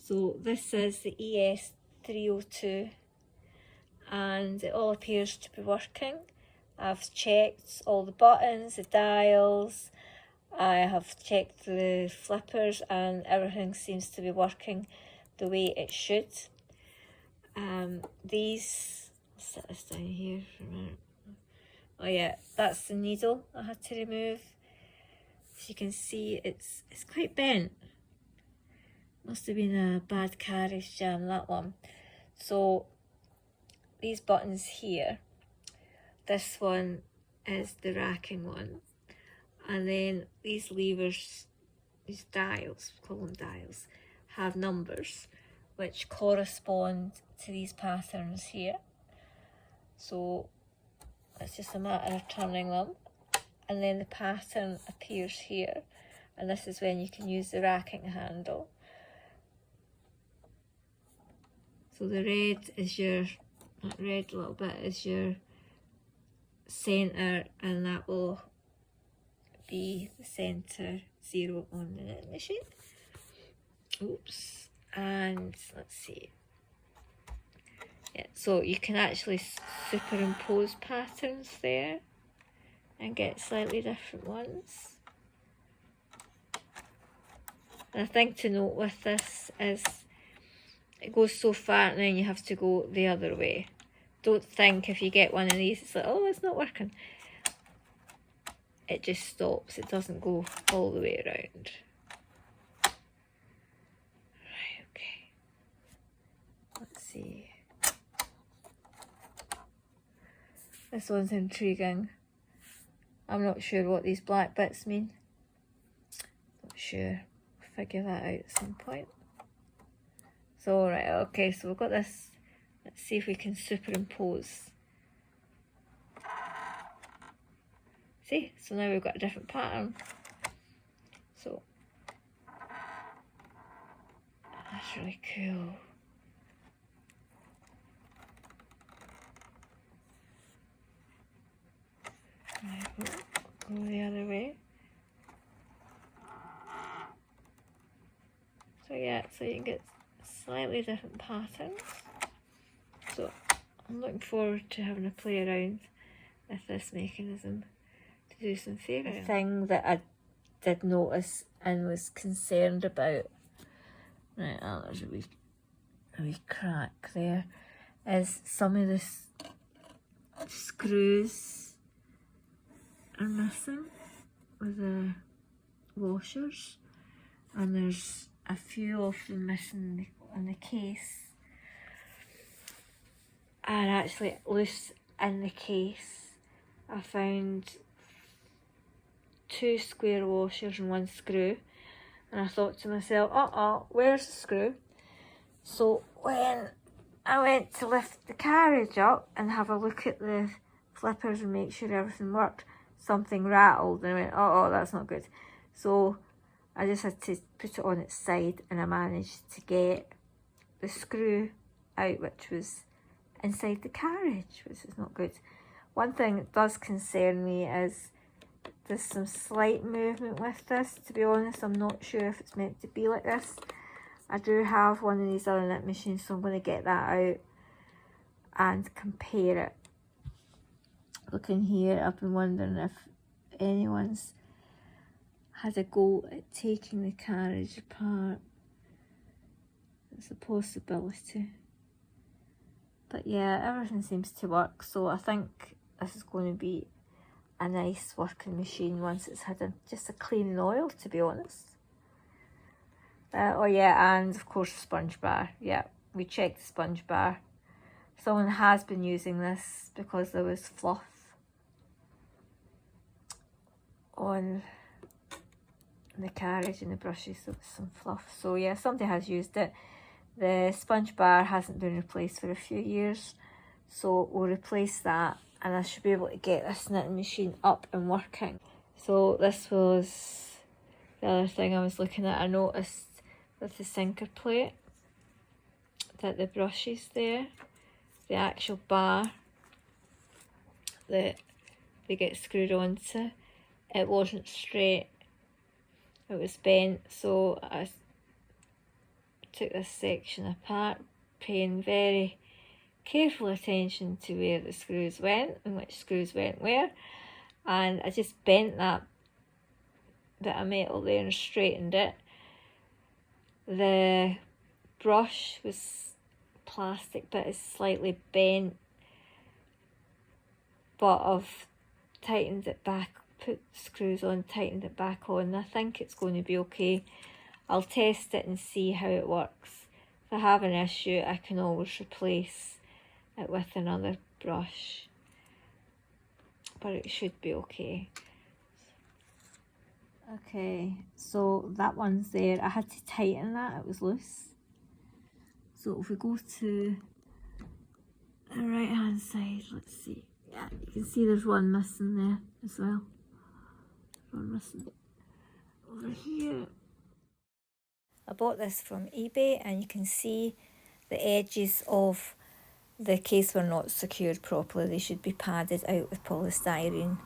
So this is the ES302 and it all appears to be working. I've checked all the buttons, the dials, I have checked the flippers, and everything seems to be working the way it should. These, I'll set this down here for a minute. Oh yeah, that's the needle I had to remove. As you can see, it's quite bent. Must have been a bad carriage jam, that one. So these buttons here, this one is the racking one, and then these levers, these dials, call them dials, have numbers which correspond to these patterns here. So it's just a matter of turning them, and then the pattern appears here, and this is when you can use the racking handle. So the red is your, that red little bit is your centre, and that will be the centre 0 on the knit machine. Oops, and let's see. Yeah, so you can actually superimpose patterns there and get slightly different ones. And a thing to note with this is it goes so far and then you have to go the other way. Don't think if you get one of these, it's like, oh, it's not working. It just stops, it doesn't go all the way around. Right, okay. Let's see. This one's intriguing. I'm not sure what these black bits mean. Not sure. We'll figure that out at some point. So, right, okay, so we've got this. Let's see if we can superimpose. See, so now we've got a different pattern. So, that's really cool. Right, we'll go the other way. So yeah, so you can get slightly different patterns. So I'm looking forward to having a play around with this mechanism to do some fairy. The thing that I did notice and was concerned about, right, oh, there's a wee crack there, is some of the screws are missing with the washers, and there's a few of them missing in the case, and actually loose in the case. I found 2 square washers and 1 screw, and I thought to myself, where's the screw? So when I went to lift the carriage up and have a look at the flippers and make sure everything worked, something rattled, and I went, oh, that's not good. So I just had to put it on its side, and I managed to get the screw out, which was inside the carriage, which is not good. One thing that does concern me is there's some slight movement with this. To be honest, I'm not sure if it's meant to be like this. I do have one of these other knit machines, so I'm going to get that out and compare it. Looking here, I've been wondering if anyone's had a go at taking the carriage apart. It's a possibility. But yeah, everything seems to work, so I think this is going to be a nice working machine once it's had just a clean oil, to be honest. Oh yeah, and of course the sponge bar. Yeah, we checked the sponge bar. Someone has been using this because there was fluff on the carriage and the brushes, so there's some fluff. So yeah, somebody has used it. The sponge bar hasn't been replaced for a few years, so we'll replace that, and I should be able to get this knitting machine up and working. So this was the other thing I was looking at. I noticed with the sinker plate that the brushes there, the actual bar that they get screwed onto, it wasn't straight, it was bent. So I took this section apart, paying very careful attention to where the screws went and which screws went where, and I just bent that bit of metal there and straightened it. The brush was plastic but is slightly bent, but I've tightened it back, put the screws on, tightened it back on. I think it's going to be okay. I'll test it and see how it works. If I have an issue, I can always replace it with another brush, but it should be okay. Okay, so that one's there. I had to tighten that, it was loose. So if we go to the right hand side, let's see. Yeah, you can see there's one missing there as well. One missing over here. I bought this from eBay, and you can see the edges of the case were not secured properly. They should be padded out with polystyrene.